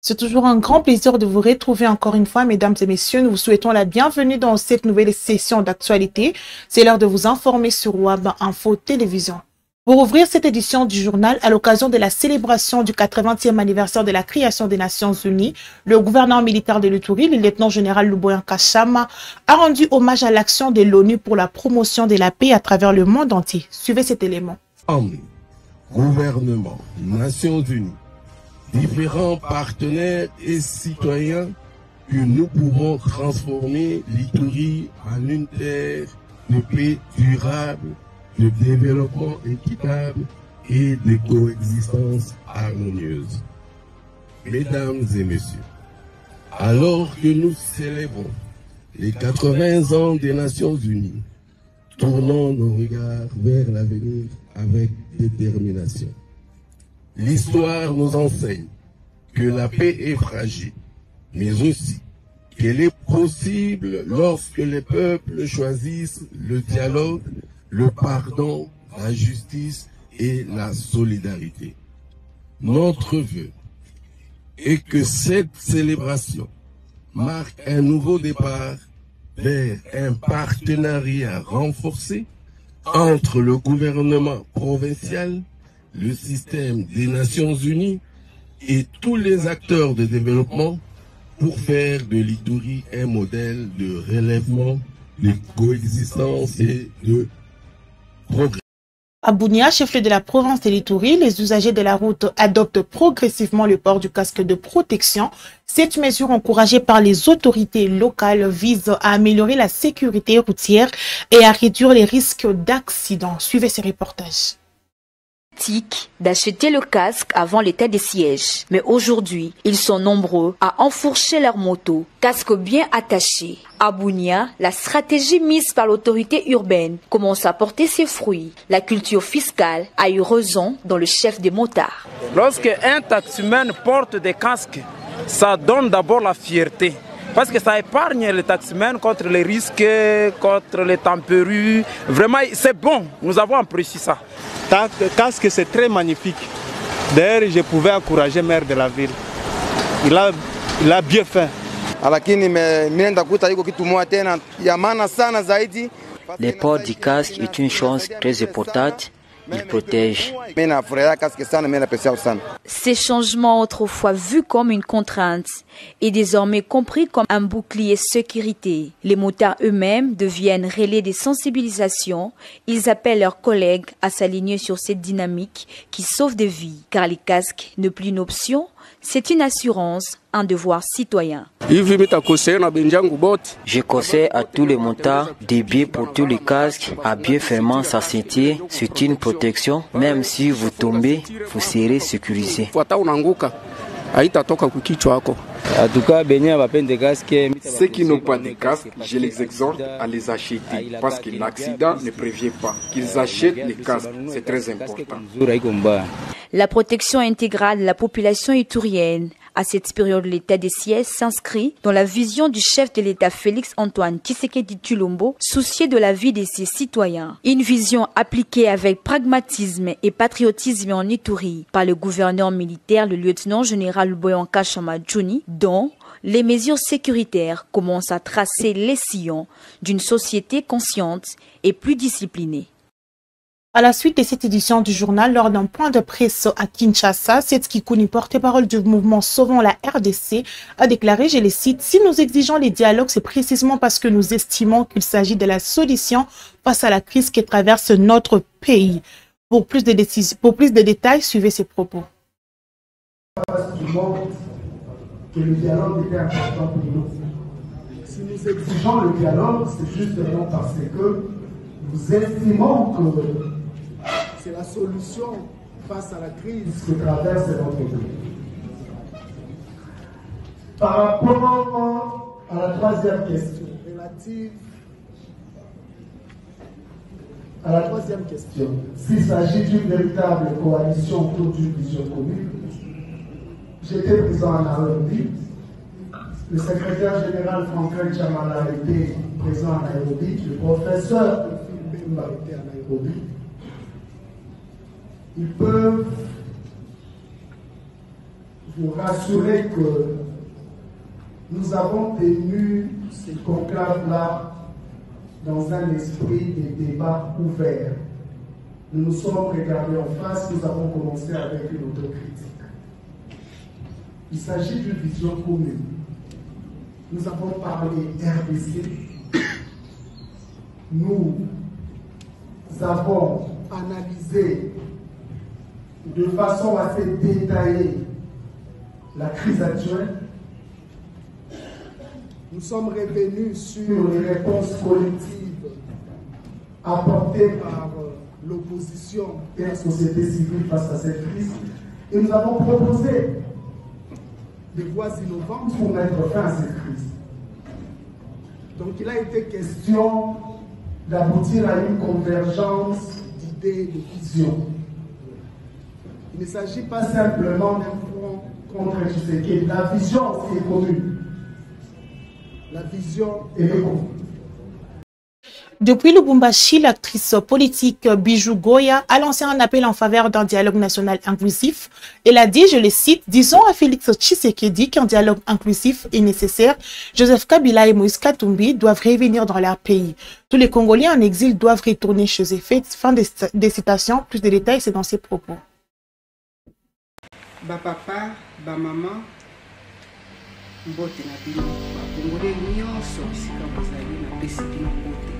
C'est toujours un grand plaisir de vous retrouver encore une fois, mesdames et messieurs. Nous vous souhaitons la bienvenue dans cette nouvelle session d'actualité. C'est l'heure de vous informer sur WAB Info Télévision. Pour ouvrir cette édition du journal, à l'occasion de la célébration du 80e anniversaire de la création des Nations Unies, le gouverneur militaire de l'Ituri, le lieutenant-général Luboya Nkashama, a rendu hommage à l'action de l'ONU pour la promotion de la paix à travers le monde entier. Suivez cet élément. Gouvernement, Nations Unies, différents partenaires et citoyens, que nous pourrons transformer l'Ituri en une terre de paix durable, de développement équitable et de coexistence harmonieuse. Mesdames et messieurs, alors que nous célébrons les 80 ans des Nations Unies, tournons nos regards vers l'avenir avec détermination. L'histoire nous enseigne que la paix est fragile, mais aussi qu'elle est possible lorsque les peuples choisissent le dialogue, le pardon, la justice et la solidarité. Notre vœu est que cette célébration marque un nouveau départ vers un partenariat renforcé entre le gouvernement provincial, le système des Nations Unies et tous les acteurs de développement pour faire de l'Ituri un modèle de relèvement, de coexistence et de progrès. À Bunia, chef-lieu de la province de l'Ituri, les usagers de la route adoptent progressivement le port du casque de protection. Cette mesure encouragée par les autorités locales vise à améliorer la sécurité routière et à réduire les risques d'accidents. Suivez ces reportages. D'acheter le casque avant l'état des sièges. Mais aujourd'hui, ils sont nombreux à enfourcher leur moto, casque bien attaché. À Bunia, la stratégie mise par l'autorité urbaine commence à porter ses fruits. La culture fiscale a eu raison dans le chef des motards. Lorsque un taximan porte des casques, ça donne d'abord la fierté. Parce que ça épargne les taximens contre les risques, contre les températures. Vraiment, c'est bon. Nous avons apprécié ça. Le casque, c'est très magnifique. D'ailleurs, je pouvais encourager le maire de la ville. Il a bien fait. Le port du casque est une chose très importante. Il protège. Ces changements autrefois vus comme une contrainte est désormais compris comme un bouclier sécurité. Les motards eux-mêmes deviennent relais des sensibilisations. Ils appellent leurs collègues à s'aligner sur cette dynamique qui sauve des vies. Car les casques ne plus une option, c'est une assurance, un devoir citoyen. Je conseille à tous les motards de bien porter le casque, à bien fermer sa ceinture. C'est une protection. Même si vous tombez, vous serez sécurisé. Ceux qui n'ont pas de casque, je les exhorte à les acheter parce que l'accident ne prévient pas. Qu'ils achètent les casques, c'est très important. La protection intégrale de la population iturienne à cette période de l'état des sièges s'inscrit dans la vision du chef de l'État Félix-Antoine Tshisekedi Tshilombo, soucié de la vie de ses citoyens. Une vision appliquée avec pragmatisme et patriotisme en Ituri par le gouverneur militaire, le lieutenant-général Luboya Nkashama, dont les mesures sécuritaires commencent à tracer les sillons d'une société consciente et plus disciplinée. À la suite de cette édition du journal, lors d'un point de presse à Kinshasa, Setski Kouni, porte-parole du mouvement Sauvons la RDC, a déclaré, je les cite, « Si nous exigeons les dialogues, c'est précisément parce que nous estimons qu'il s'agit de la solution face à la crise qui traverse notre pays. » Pour plus de détails, suivez ces propos. Que le dialogue était important pour nous. Si nous exigeons le dialogue, c'est justement parce que nous estimons que c'est la solution face à la crise que traverse notre pays. Par rapport à la troisième question, relative à la troisième question, s'il s'agit d'une véritable coalition autour d'une vision commune, j'étais présent à Nairobi. Le secrétaire général Franklin Chamala était présent à Nairobi. Le professeur Bemba était à Nairobi. Ils peuvent vous rassurer que nous avons tenu ce conclave-là dans un esprit de débat ouvert. Nous nous sommes regardés en face, nous avons commencé avec une autocritique. Il s'agit d'une vision commune. Nous avons parlé RDC. Nous avons analysé de façon assez détaillée la crise actuelle. Nous sommes revenus sur les réponses collectives apportées par l'opposition et la société civile face à cette crise. Et nous avons proposé des voies innovantes pour mettre fin à cette crise. Donc il a été question d'aboutir à une convergence d'idées, de visions. Il ne s'agit pas simplement d'un front contre Tshisekedi. La vision aussi est commune. La vision est commune. Depuis Lubumbashi, l'actrice politique Bijou Goya a lancé un appel en faveur d'un dialogue national inclusif. Elle a dit, je le cite, « Disons à Félix Tshisekedi qu'un dialogue inclusif est nécessaire. Joseph Kabila et Moïse Katumbi doivent revenir dans leur pays. Tous les Congolais en exil doivent retourner chez eux. » Fin des citations. Plus de détails, c'est dans ses propos. Ba papa, ba maman, mbote na bino, ba Congolais nyonso sika bozali na pesi bino mbote.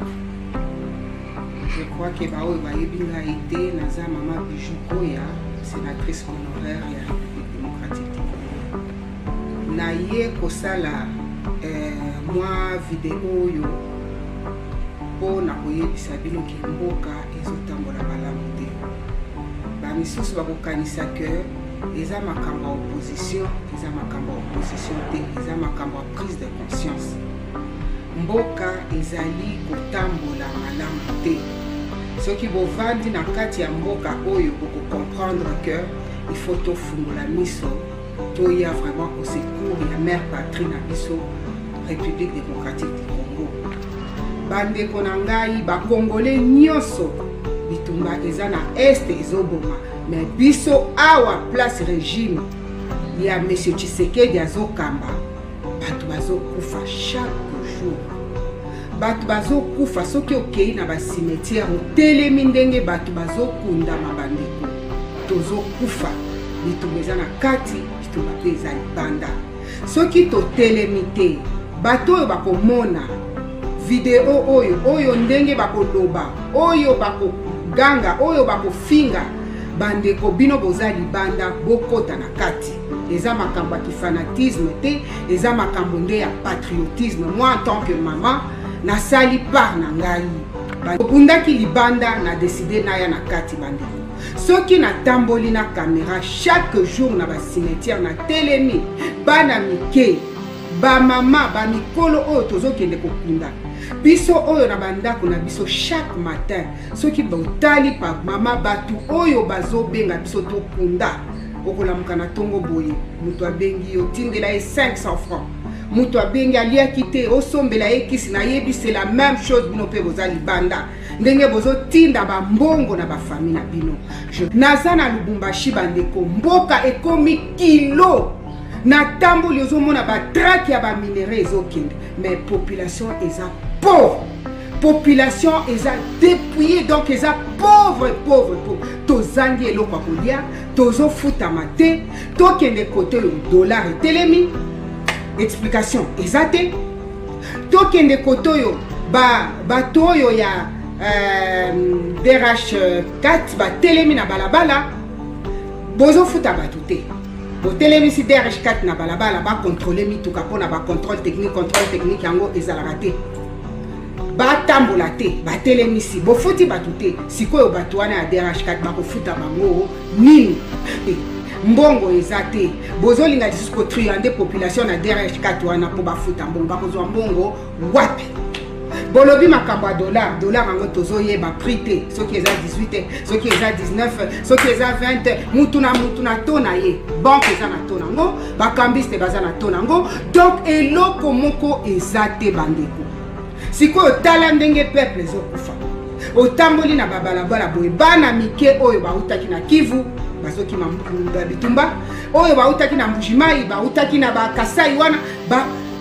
Je crois que Bao Baebinga été Naza Mama Bijou Goya, sénatrice honoraire de la République démocratique du Congo. Naye Kosala, moi vidéo yo, pour nakoye bisabino ki mboka ezotambola malamu te. Ba misusu bakokanisa que eza makambo opposition, eza makambo opposition te, eza makambo prise de conscience. Mboka ezali kotambola malamu te. Ce qui vous vend dans kati ya mboka oyo pour comprendre que il faut tout fungola miso, to y a vraiment au secours la mère patrie na biso République démocratique du Congo. Bande konangai ba Congolais nyonso bitumba eza na est ezoboma, mais biso awa place régime ya monsieur Tshisekedi azokamba batu bazokufa chaque jour. Batu bazo kufa soki okei na ba cimetière otelemi ndenge batu bazo kunda mabandeko tozo kufa bitumeza na kati bitumba pe eza libanda soki totelemi te bato oyo bakomona video oyo ndenge bakoloba oyo bakoganga oyo bakofinga bandeko bino boza libanda bokota na kati eza makambo ya fanatisme te eza makambo nde ya patriotisme. Moi en tant que maman na sali par na ngai bundaki libanda na décider na ya na kati bandeko soki na tamboli na caméra chaque jour na ba cimetière na telemi bana mike ba mama ba mikolo oyo tozokende kokunda biso oyo na bandako na biso chaque matin soki botali pa mama batu oyo bazobenga biso tokunda okolamuka na tongo boye mutu abengi yo tindela 500 francs. Mutu abengi aliaki te osombela ekisi na yebi c'est la même chose bino pe bozali banda ndenge bozo tinda ba mbongo na ba famille na bino. Naza na Lubumbashi bandeko mboka ekomi kilo na tamboli ozomona ba traque ya ba minéraux ezokende mais population eza pauvre. Population eza dépouillée donc eza pauvre. Tozangi eloko ya kolia tozofutama te tokende kote le dollar etelemi. Explication exacte. Tokende kotoyo batoyo ya DRH4 ba telemi na balabala bozo futa batute. Bo telemi si DRH4 na balabala ba contrôler mituka pona ba contrôle technique yango ezalaka te. Ba tambola te ba telemi si bo futi batute sikoyo batwana ya DRH4 ba ko futa bango nini. Mbongo ezate bozolinga disco triande population na DRH4 wana po bafuta mbongo bakozwa mbongo wapi bolobi makambo dollar yango tozoyeba prix te soki eza 18 soki eza 19 soki eza 20 mutu na tona ye banque eza na tona ngo bakambiste baza na tona ngo donc eloko moko ezate bandeko sikoyo tala ndenge peuple ezokufa otamboli na babalabala boye bana mike oyo bautaki na Kivu bazoki mamukunda bitumba oyo bautaki na Mbujimai bautaki na Bakasai wana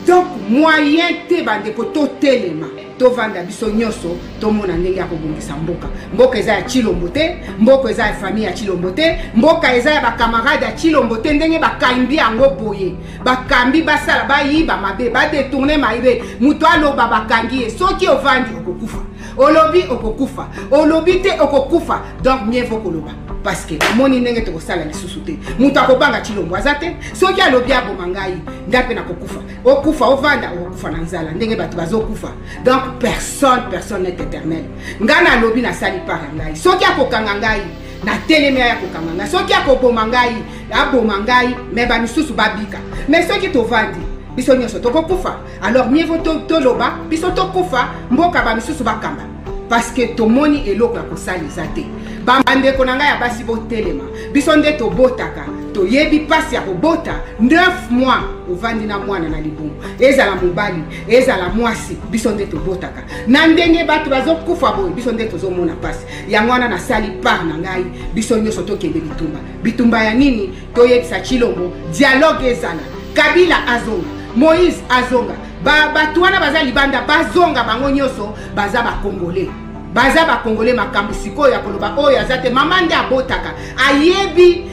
donc moyen te bandeko totelema tovanda biso nyonso tomona ndenge ya kobongisa mboka. Mboka eza ya Chilombo te, mboka eza ya famille ya Chilombo te, mboka eza ya bakamarade ya Chilombo te, ndenge bakambi yango boye. Bakambi basala bayiba mabe, badetourne maibe, muto aloba bakangi ye, soki ovandi okokufa. Olobi okokufa, olobi te okokufa. Donc mieux vaut koloba parce que moni ndenge to sala lisusu te. Muto akobanga Chilombo azate, soki alobi aboma ngai, ngape na kokufa. Okufa ovanda okufa na nzala, ndenge bato bazokufa. Donc personne n'est éternel. Ngana lobi na sali par ngai. Soki akokanga ngai, na teleme ya kokanga ngai. Soki akoboma ngai, aboma ngai, me ba misusu babika. Mais soki tovandi biso nyonso tokokufa. Alors mieux vaut toloba biso tokufa mboka ba misusu bakamba. Parce que tomoni eloko ya kosaliza te. Bambandeko na ngai ya basi botelema. Biso nde tobotaka. Toyebi pasi ya kobota 9 mois ovandi na mwana na libumu. Ezala mobali, ezala mwasi, biso nde tobotaka. Na ndenge bato bazokufa boye, biso nde tozomona pasi. Yango wana na sali par na ngai, biso nyonso tokende bitumba. Bitumba ya nini? Toyebisa Chilombo, dialogue ezala. Kabila azonga, Moïse azonga. Bato wana baza libanda bazonga bango nyonso, baza ba Congolais. Baza ba Congolais makambo sikoyo ya koloba oyo azate mama nde abotaka. Ayebi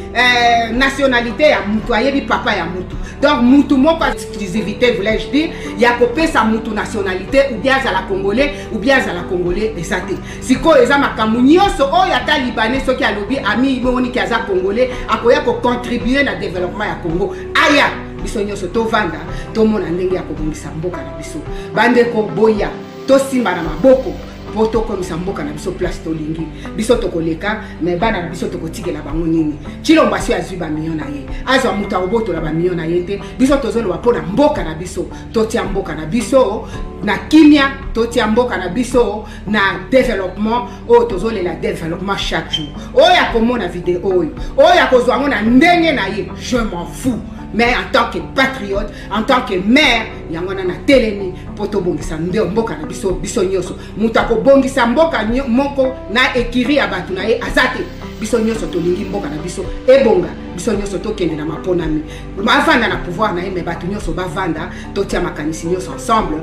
nationalité ya mutu, ayebi papa ya mutu. Donc mutu moko exclusivité voulais-je dire, ya kopesa mutu nationalité ou bien za la Congolais ou bien za la Congolais ezate. Sikoyo eza makambo nyonso oyo ata libanais soki alobi ami moni ki aza Congolais akoya ko contribuer na développement ya Congo. Aya biso nyonso tovanda tomona ndenge ya kobongisa mboka na biso. Bandeko boya tosimba na maboko poto komisa mboka na biso place tolingi. Biso tokoleka mais bana na biso tokotikela bango nini. Chilombo asio azwi ba million na ye. Azwa muta oboto la ba million na ye te. Biso tozoloba pona mboka na biso. Totia mboka na biso na kimia, totia mboka na biso na développement. O tozolela développement chaque jour. Oya komona vidéo oyo. Oya kozwa ngona ndenge na ye. Je m'en fous. Mais en tant que patriote, en tant que mère, yangona na telemi poto bongisa mboka na biso biso nyoso. Mutako bongisa mboka moko na ekiri ya batu na ye azate. Biso nyoso tolingi mboka na biso ebonga. Biso nyoso tokende na maponami. Bavanda na pouvoir na ye me batu nyoso bavanda totia makanisi nyoso ensemble.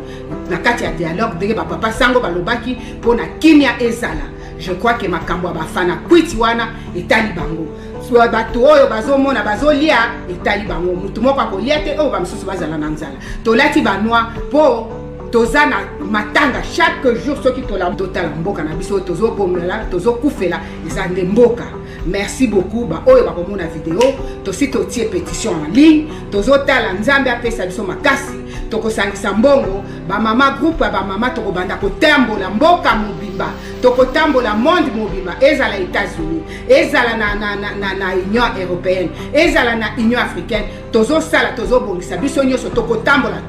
Na kati ya dialogue ndenge ba papa sango balobaki pona kimia ezala. Je crois que makambo bafana kwiti wana etali bango. Bato oyo bazomona bazolia etali bango mutu moko akolia te oyo bamisusu bazala na nzala. Tolati banwa po tozana matanga chaque jour soki totala mboka na biso tozobomela tozokufela ezande mboka. Merci beaucoup ba oyo bakomona vidéo tosi totie pétition en ligne tozotala nzambe apesa biso makasi tokosangisa mbongo ba mama groupe ba mama tokobanda kotambola mboka mobimba tokotambola monde mobimba ezala États-Unis ezala na Union européenne ezala na Union africaine tozosala tozobongisa biso nyonso tokotambola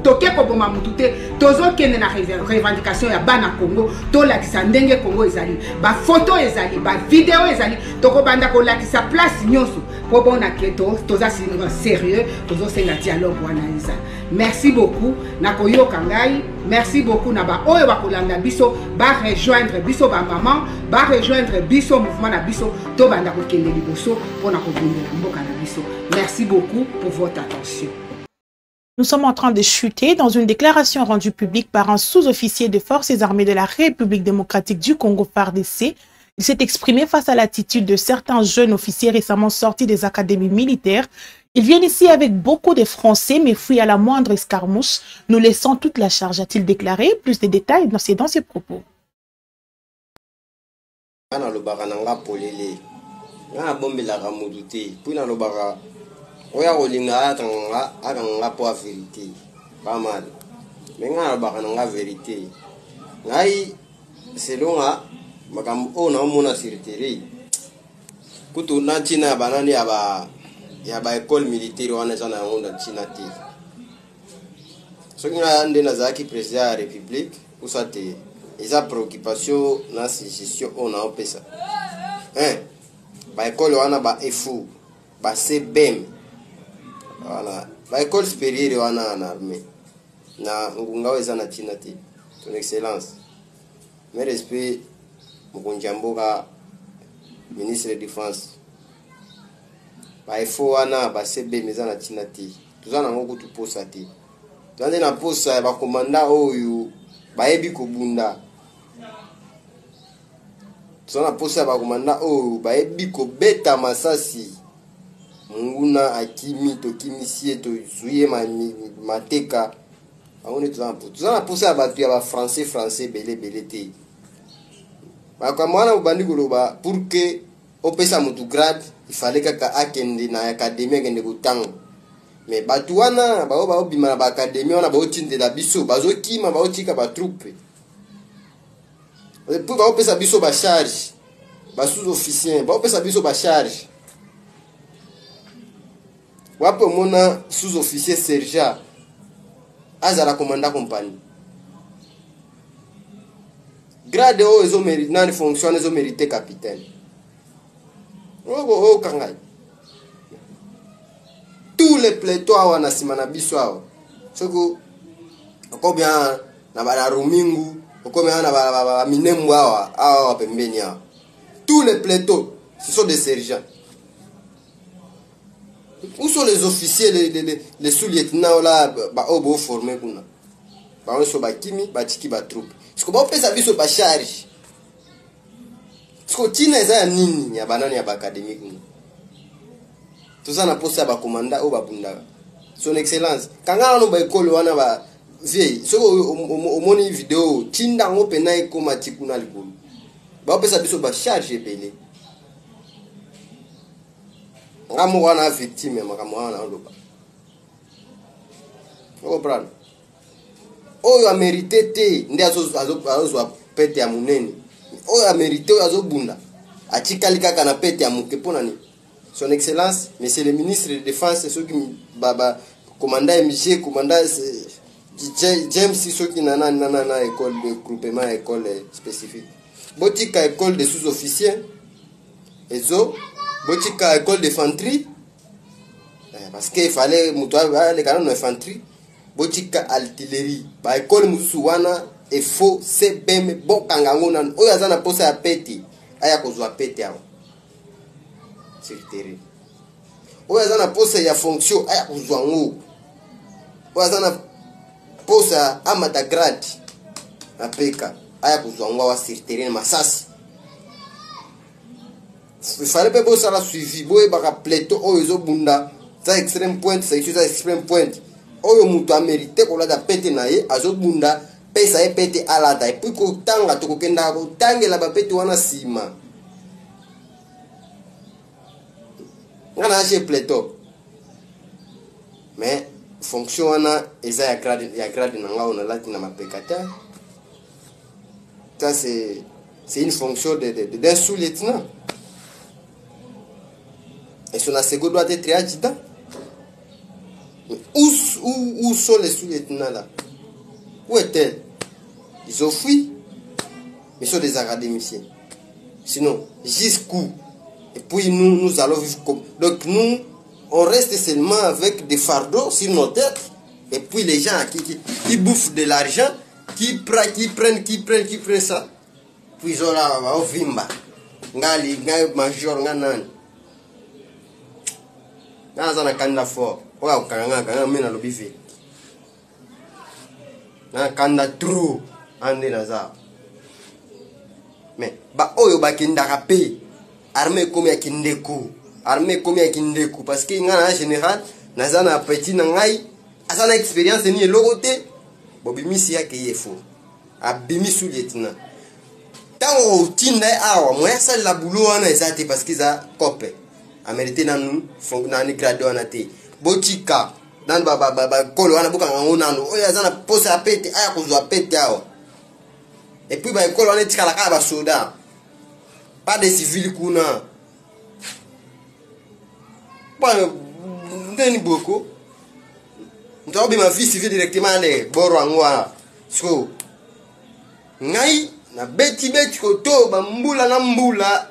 toke koboma mutu te tozokende na revendication ya bana Congo tolakisa ndenge Congo ezali ba photo ezali ba video ezali tokobanda kolakisa place nyonso po bona ke toza sérieux tozosenga dialogue wana ezala. Merci beaucoup na koyoka ngai, merci beaucoup na ba oyo bakolanda biso ba rejoindre biso ba maman ba rejoindre biso mouvement na biso to banda kokende liboso pona kobundela mboka na biso. Merci beaucoup pour votre attention. Nous sommes en train de chuter dans une déclaration rendue publique par un sous-officier des forces armées de la République démocratique du Congo, FARDC. Il s'est exprimé face à l'attitude de certains jeunes officiers récemment sortis des académies militaires. Ils viennent ici avec beaucoup de Français, mais fuient à la moindre escarmouche, nous laissant toute la charge, a-t-il déclaré. Plus de détails dans ses propos. Oya olinga akanga po vérité pas mal mais nga bakanga vérité ngai selonga makambo ona mona sirtere kutu na China banani ya ba école militaire wana zana onda China ti so nga ndena zaki président ya république usate eza préoccupation na situation ona opesa ba école wana ba efu ba CBM. Voilà, ba école supérieure wana na armée na ngungaweza na China ti ton excellence mes respect mukunjamboka ministre de défense ba ifo wana ba sebe meza na tina te tozana ngoko tu posa te tozana na posa ba komanda oyo ba yebi ko bunda tozana posa ba komanda oyo ba yebi ko beta masasi nguna akimi to kimisie to zuye mateka aone tozana posa ba tu ya ba français belé te ba kwa mwana ubandi koloba pour que opesa mutu grade il fallait kaka akende na académie akende kutanga mais batu wana ba obima na ba académie wana ba otinde la biso bazokima ba otika ba troupe pour ba opesa biso ba charge ba sous-officier ba opesa biso ba charge wapo mona sous-officier sergent azala commandant compagnie grade o ezo mérite na fonction ezo mérite capitaine oh kangai tous les plateaux awa na simana biso awa soko okobia na bala rumingu okobia na bala minembu awa pembeni awa tous les plateaux ce sont des sergents. Où sont les officiers les sous-lieutenants là ba obo formés kuna ba on so ba kimi ba tiki ba troupe siko ba pesa biso ba charge siko tina za nini ya banani ya ba académique kuna tozana posa ba komanda o ba bunda son excellence kangana no ba école wana ba vieille soko omoni vidéo tinda ngo pena iko matikuna likulu ba pesa biso ba charge belé ngamo wana victime makamo wana oloba comprendre oyo a mérité te ndi azo pete ya munene oyo a mérité oyo azobunda atikali kaka na pete ya muke pona ni son excellence monsieur le ministre de défense soki baba commandant MG commandant James soki na école de groupement école spécifique botika école de sous-officiers ezo botika école d'infanterie parce que il fallait mutoa les canons d'infanterie botika artillerie ba école musuwana et faux CBM bokangangona oyo azana posa ya peti aya kozwa peti awo sur terrain oyo azana posa ya fonction aya kozwa ngo oyo azana posa amata grade na peka aya kozwa ngo wa sur terrain masasi. Il fallait pas que ça la suivi boy baka plateau oyo bunda ça extrême pointe ça extrême pointe oyo mutu a mérité ko la da pete na ye azobunda pesa e pete alada et puis ko tanga to ko kenda ko tangela ba pete wana sima ngana chez plateau mais fonction wana eza ya grade na ngao na lati na mapekata ça c'est une fonction d'un sous-lieutenant. Et son asségo doit être adjudant. Où sont les sous-lieutenants là? Où est-elle? Ils ont fui. Ils sont des académiciens. Sinon, jusqu'où? Et puis nous allons vivre comme... Donc nous, on reste seulement avec des fardeaux sur nos têtes. Et puis les gens qui bouffent de l'argent, qui prennent ça. Puis ils ont là, au vimba. Ngali major, nganani. Nazana kanda fort oya kanga mena lobive na kanda true ande naza mais ba oyo bakindaka pe armée comme ya kindeku parce que ngana en général nazana petit na ngai asana expérience ni elogote bobimisi yake yefo abimi sous lieutenant tango tinda awa moya sala la boulot wana ezate parce que za copé a mérité nanu nani grade wana te botika nan baba kolo wana boka ngonano oyo azana posa ya pete aya kozwa pete awa et puis ba kolo wana tikala ka ba soda pas de civil kuna bon ndeni boko ntobi ma vie civile directement le boro angwa so ngai na beti ko to ba mbula na mbula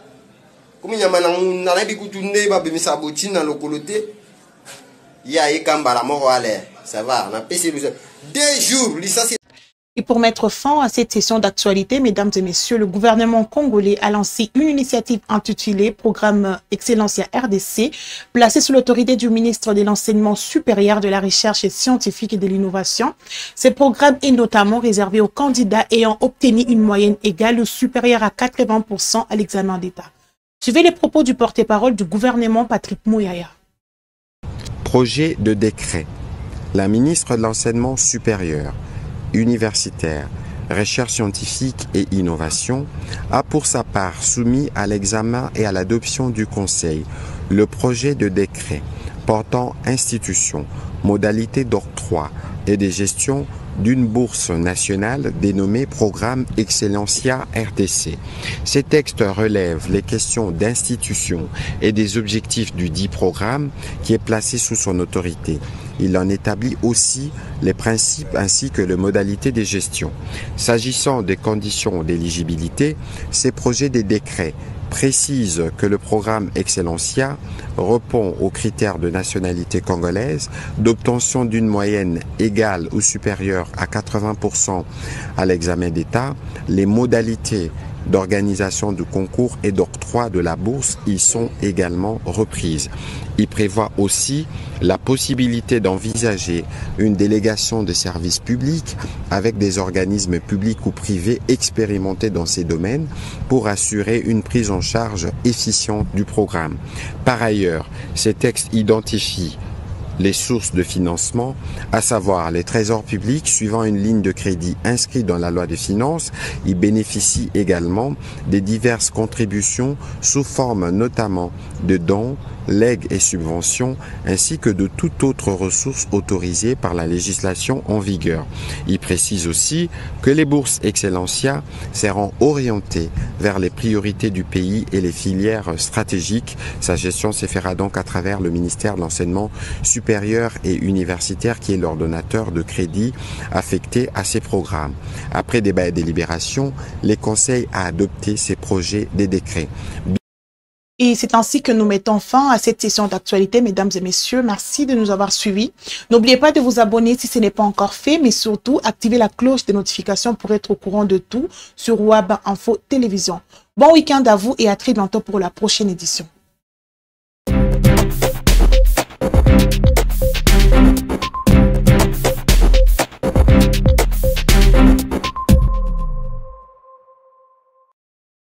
comme nyama na nabi kutunde ba bimisa botina lokolote ya ekamba la mort aller ça va on a payé 2 jours licencié Et pour mettre fin à cette session d'actualité, mesdames et messieurs, le gouvernement congolais a lancé une initiative intitulée Programme Excellencia RDC, placée sous l'autorité du ministre de l'Enseignement supérieur, de la Recherche scientifique et de l'Innovation. Ce programme est notamment réservé aux candidats ayant obtenu une moyenne égale ou supérieure à 80% à l'examen d'État. Suivez les propos du porte-parole du gouvernement, Patrick Mouyaya. Projet de décret. La ministre de l'Enseignement supérieur, universitaire, recherche scientifique et innovation a pour sa part soumis à l'examen et à l'adoption du Conseil le projet de décret portant institution, modalités d'octroi et de gestion d'une bourse nationale dénommée Programme Excellencia RDC. Ces textes relèvent les questions d'institution et des objectifs du dit programme qui est placé sous son autorité. Il en établit aussi les principes ainsi que les modalités de gestion. S'agissant des conditions d'éligibilité, ces projets de décrets précise que le programme Excellencia répond aux critères de nationalité congolaise, d'obtention d'une moyenne égale ou supérieure à 80% à l'examen d'État. Les modalités d'organisation du concours et d'octroi de la bourse y sont également reprises. Il prévoit aussi la possibilité d'envisager une délégation de services publics avec des organismes publics ou privés expérimentés dans ces domaines pour assurer une prise en charge efficiente du programme. Par ailleurs, ces textes identifient les sources de financement, à savoir les trésors publics suivant une ligne de crédit inscrite dans la loi des finances. Ils bénéficient également des diverses contributions sous forme notamment de dons, legs et subventions, ainsi que de toute autre ressource autorisée par la législation en vigueur. Il précise aussi que les bourses Excellencia seront orientées vers les priorités du pays et les filières stratégiques. Sa gestion se fera donc à travers le ministère de l'Enseignement supérieur et universitaire qui est l'ordonnateur de crédit affecté à ces programmes. Après débat et délibération, les conseils a adopté ces projets des décrets. Et c'est ainsi que nous mettons fin à cette session d'actualité, mesdames et messieurs. Merci de nous avoir suivis. N'oubliez pas de vous abonner si ce n'est pas encore fait, mais surtout, activez la cloche de notification pour être au courant de tout sur WAB Info Télévision. Bon week-end à vous et à très bientôt pour la prochaine édition.